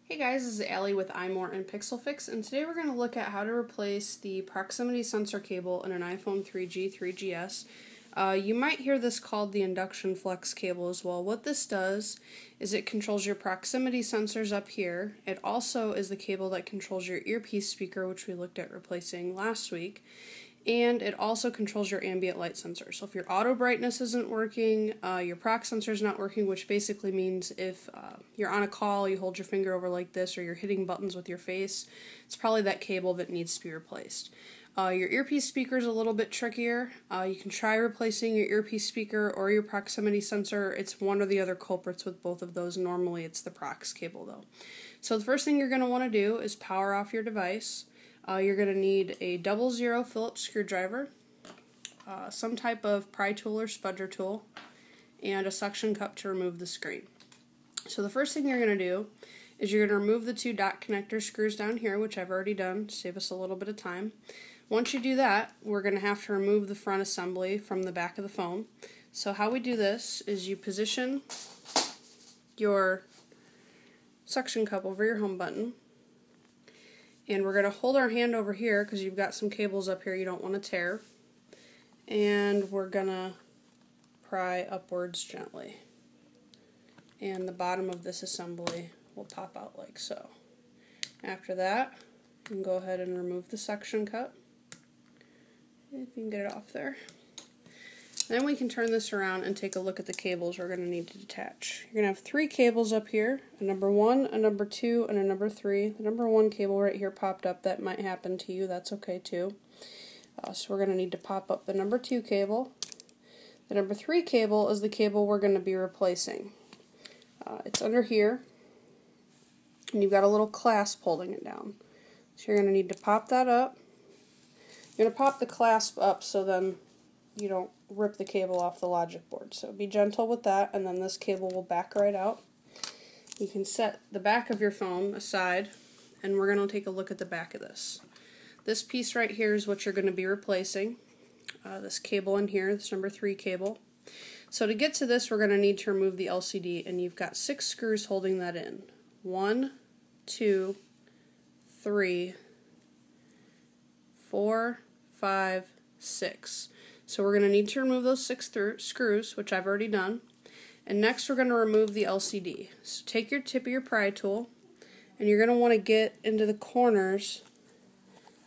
Hey guys, this is Allie with iMore and Pixel Fix, and today we're going to look at how to replace the proximity sensor cable in an iPhone 3G, 3GS. You might hear this called the induction flex cable as well. What this does is it controls your proximity sensors up here. It also is the cable that controls your earpiece speaker, which we looked at replacing last week. And it also controls your ambient light sensor. So if your auto brightness isn't working, your prox sensor is not working, which basically means if you're on a call, you hold your finger over like this, or you're hitting buttons with your face, it's probably that cable that needs to be replaced. Your earpiece speaker is a little bit trickier. You can try replacing your earpiece speaker or your proximity sensor. It's one or the other culprits with both of those. Normally it's the prox cable though. So the first thing you're going to want to do is power off your device. You're going to need a 00 Phillips screwdriver, some type of pry tool or spudger tool, and a suction cup to remove the screen. So the first thing you're going to do is you're going to remove the two dot connector screws down here, which I've already done to save us a little bit of time. Once you do that, we're going to have to remove the front assembly from the back of the phone. So how we do this is you position your suction cup over your home button. And we're going to hold our hand over here because you've got some cables up here you don't want to tear. And we're going to pry upwards gently. And the bottom of this assembly will pop out like so. After that, you can go ahead and remove the suction cup. If you can get it off there. Then we can turn this around and take a look at the cables we're going to need to detach. You're going to have three cables up here, a number 1, a number 2, and a number 3. The number 1 cable right here popped up. That might happen to you. That's okay too. So we're going to need to pop up the number 2 cable. The number 3 cable is the cable we're going to be replacing. It's under here, and you've got a little clasp holding it down. So you're going to need to pop that up. You're going to pop the clasp up so then you don't rip the cable off the logic board. So be gentle with that, and then this cable will back right out. You can set the back of your phone aside, and we're going to take a look at the back of this. This piece right here is what you're going to be replacing. This cable in here, this number 3 cable. So to get to this, we're going to need to remove the LCD, and you've got 6 screws holding that in. 1, 2, 3, 4, 5, 6. So we're going to need to remove those 6 screws, which I've already done. And next we're going to remove the LCD. So take your tip of your pry tool, and you're going to want to get into the corners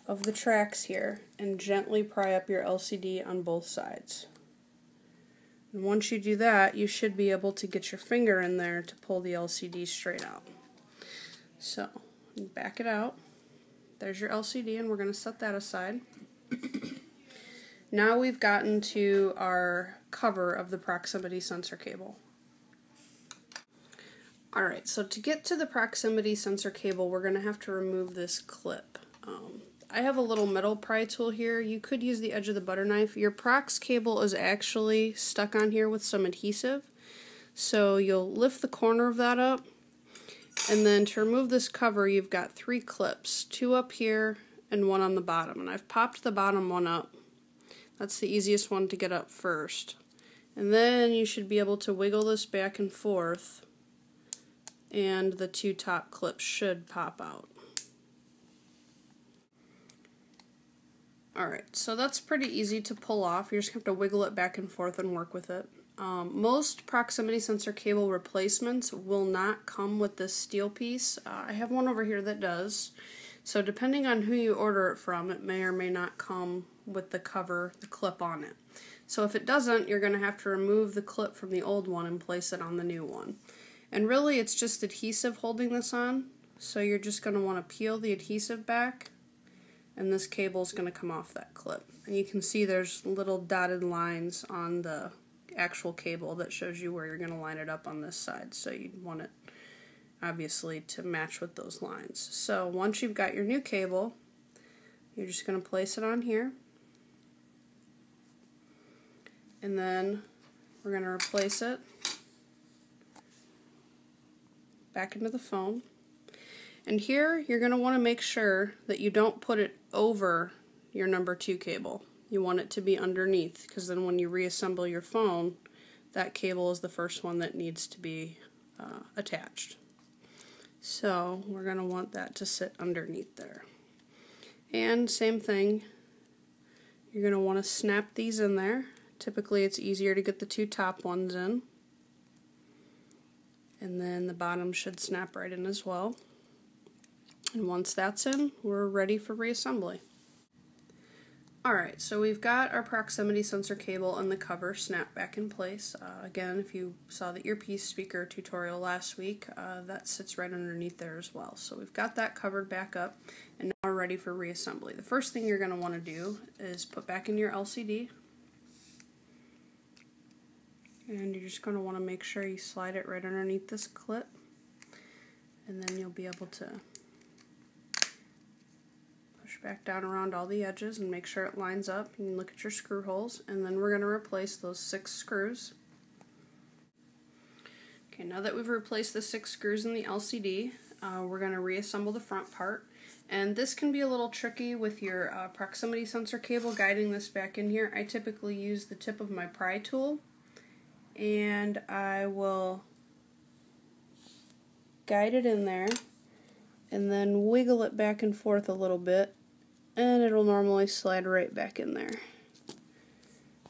of the tracks here and gently pry up your LCD on both sides. And once you do that, you should be able to get your finger in there to pull the LCD straight out. So, back it out. There's your LCD, and we're going to set that aside. Now we've gotten to our cover of the proximity sensor cable. Alright, so to get to the proximity sensor cable, we're going to have to remove this clip. I have a little metal pry tool here. You could use the edge of the butter knife. Your prox cable is actually stuck on here with some adhesive. So you'll lift the corner of that up, and then to remove this cover, you've got 3 clips, 2 up here and 1 on the bottom. And I've popped the bottom one up. That's the easiest one to get up first. And then you should be able to wiggle this back and forth, and the 2 top clips should pop out. Alright, so that's pretty easy to pull off. You just have to wiggle it back and forth and work with it. Most proximity sensor cable replacements will not come with this steel piece. I have one over here that does. So depending on who you order it from, it may or may not come with the cover, the clip on it. So if it doesn't, you're going to have to remove the clip from the old one and place it on the new one. And really it's just adhesive holding this on, so you're just going to want to peel the adhesive back, and this cable is going to come off that clip. And you can see there's little dotted lines on the actual cable that shows you where you're going to line it up on this side, so you'd want it obviously to match with those lines. So once you've got your new cable, you're just going to place it on here, and then we're going to replace it back into the phone. And here you're going to want to make sure that you don't put it over your number 2 cable. You want it to be underneath, because then when you reassemble your phone, that cable is the first one that needs to be attached. So we're going to want that to sit underneath there. And same thing, you're going to want to snap these in there. Typically it's easier to get the two top ones in. And then the bottom should snap right in as well. And once that's in, we're ready for reassembly. Alright, so we've got our proximity sensor cable and the cover snapped back in place. Again, if you saw the earpiece speaker tutorial last week, that sits right underneath there as well. So we've got that covered back up, and now we're ready for reassembly. The first thing you're going to want to do is put back in your LCD, and you're just going to want to make sure you slide it right underneath this clip, and then you'll be able to back down around all the edges and make sure it lines up. You can look at your screw holes, and then we're going to replace those 6 screws. Okay, now that we've replaced the 6 screws in the LCD, we're going to reassemble the front part. And this can be a little tricky with your proximity sensor cable guiding this back in here. I typically use the tip of my pry tool, and I will guide it in there and then wiggle it back and forth a little bit, and it'll normally slide right back in there.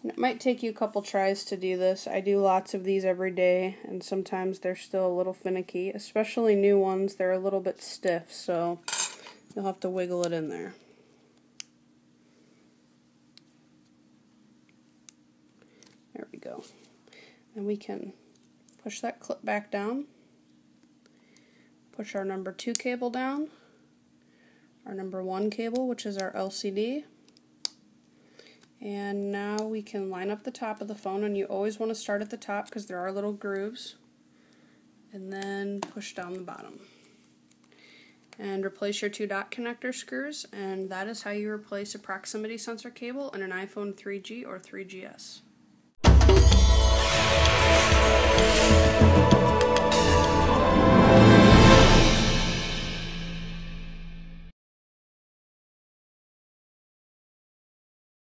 And it might take you a couple tries to do this. I do lots of these every day, and sometimes they're still a little finicky, especially new ones. They're a little bit stiff, so you'll have to wiggle it in there. There we go. And we can push that clip back down, push our number 2 cable down, our number 1 cable, which is our LCD, and now we can line up the top of the phone, and you always want to start at the top because there are little grooves, and then push down the bottom. And replace your 2 dot connector screws, and that is how you replace a proximity sensor cable in an iPhone 3G or 3GS.